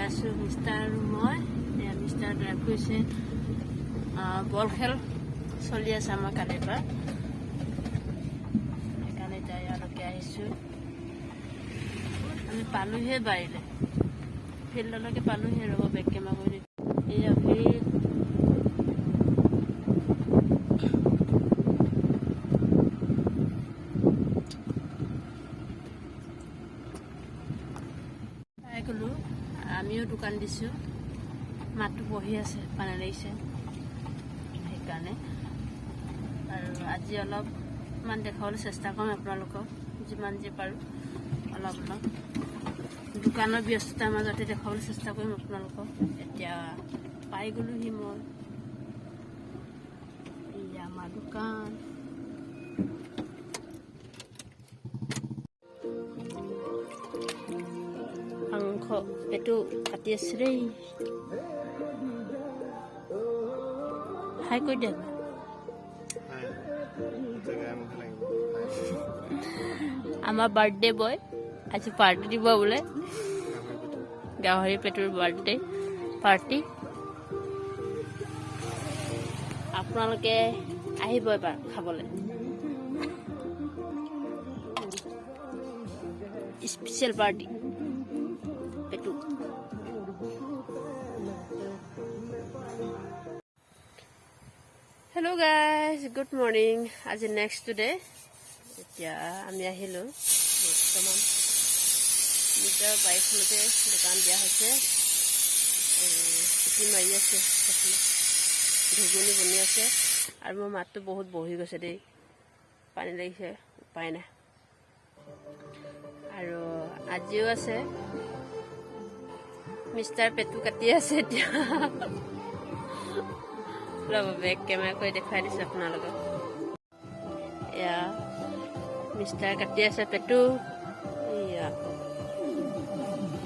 আছোঁ মিষ্টাৰ আৰু মই মিষ্টাৰ ড্ৰাইভ কৰিছে বল খেল চলি আছে আমাৰ কালিৰ পৰা সেইকাৰণে এতিয়া ইয়ালৈকে আহিছোঁ আমি পালোঁহে বাৰীলে ফিল্ডলৈকে পালোঁহে ৰ'ব বেক কেমেৰা কৰি এয়া ফিল্ড গ'লোঁ আমিও দোকান দিছোঁ মাতটো বহি আছে পানী লাগিছে সেইকাৰণে আৰু আজি অলপমান দেখাবলৈ চেষ্টা কৰিম আপোনালোকক যিমান যি পাৰোঁ অলপ দোকানৰ ব্যস্ততাৰ মাজতে দেখাবলৈ চেষ্টা কৰিম আপোনালোকক এতিয়া পাই গ'লোহি মই এয়া আমাৰ দোকান মাংস পেটু কাটি আছে দেই হাই কৈ দে আমাৰ বাৰ্থডে বয় আজি পাৰ্টি দিব বোলে গাহৰি পেটুৰ বাৰ্থডে পাৰ্টি আপোনালোকে আহিব এবাৰ খাবলৈ স্পেচিয়েল পাৰ্টি পেটু হেল্ল' গাইজ গুড মৰ্ণিং আজি নেক্সট ডে এতিয়া আমি আহিলোঁ বৰ্তমান নিজৰ বাইকখনতে দোকান দিয়া হৈছে চুটি মাৰি আছে ঘুগুনি বনি আছে আৰু মোৰ মাতটো বহুত বহি গৈছে দেই পানী লাগিছে উপায় নাই আৰু আজিও আছে মিষ্টাৰ পেটু কাটি আছে এতিয়া ৰ'ব বেক কেমেৰা কৰি দেখুৱাই দিছোঁ আপোনালোকক এয়া মিষ্টাৰ কাটি আছে পেটু এয়া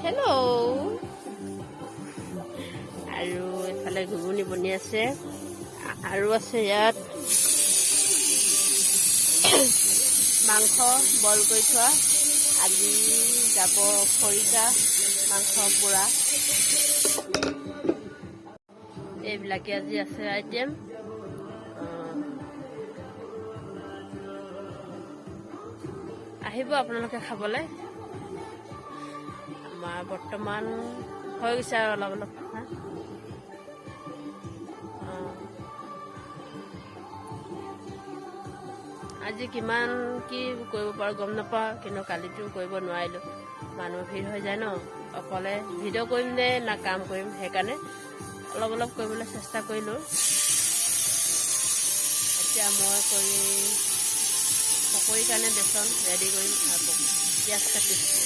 হেল্ল' আৰু এইফালে ঘুগুনি বনি আছে আৰু আছে ইয়াত মাংস বইল কৰি থোৱা আজি যাব খৰিকা মাংস পোৰা এইবিলাকে আজি আছে আইটেম আহিব আপোনালোকে খাবলৈ আমাৰ বৰ্তমান হৈ গৈছে আৰু অলপ অলপ আজি কিমান কি কৰিব পাৰোঁ গম নাপাওঁ কিন্তু কালিতো কৰিব নোৱাৰিলোঁ মানুহ ভিৰ হৈ যায় ন অকলে ভিডিঅ' কৰিম নে না কাম কৰিম সেইকাৰণে অলপ অলপ কৰিবলৈ চেষ্টা কৰিলোঁ এতিয়া মই পকৰীৰ কাৰণে বেচন ৰেডি কৰিম আৰু পিঁয়াজ কাটিছোঁ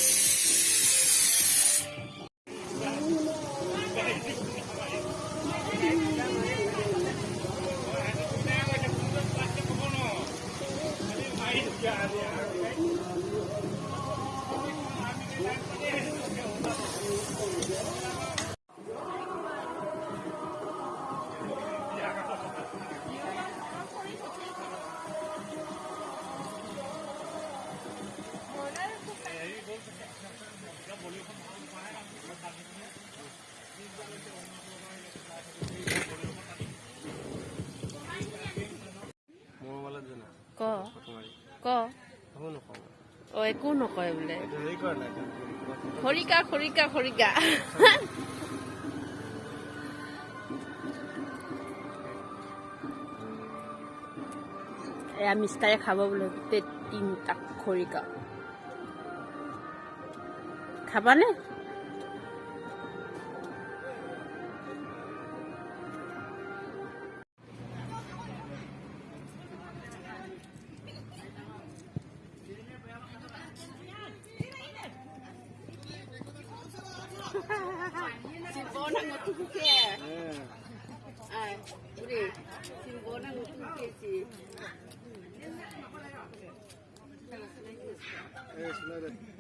ক একো নকয় বোলে খৰিকা খৰিকা খৰিকা এয়া মিষ্টাৰে খাব বোলে গোটেই 3টা খৰিকা খাবানে Simbonan ngutuke. Budi. Simbonan ngutuke sih. Sudah.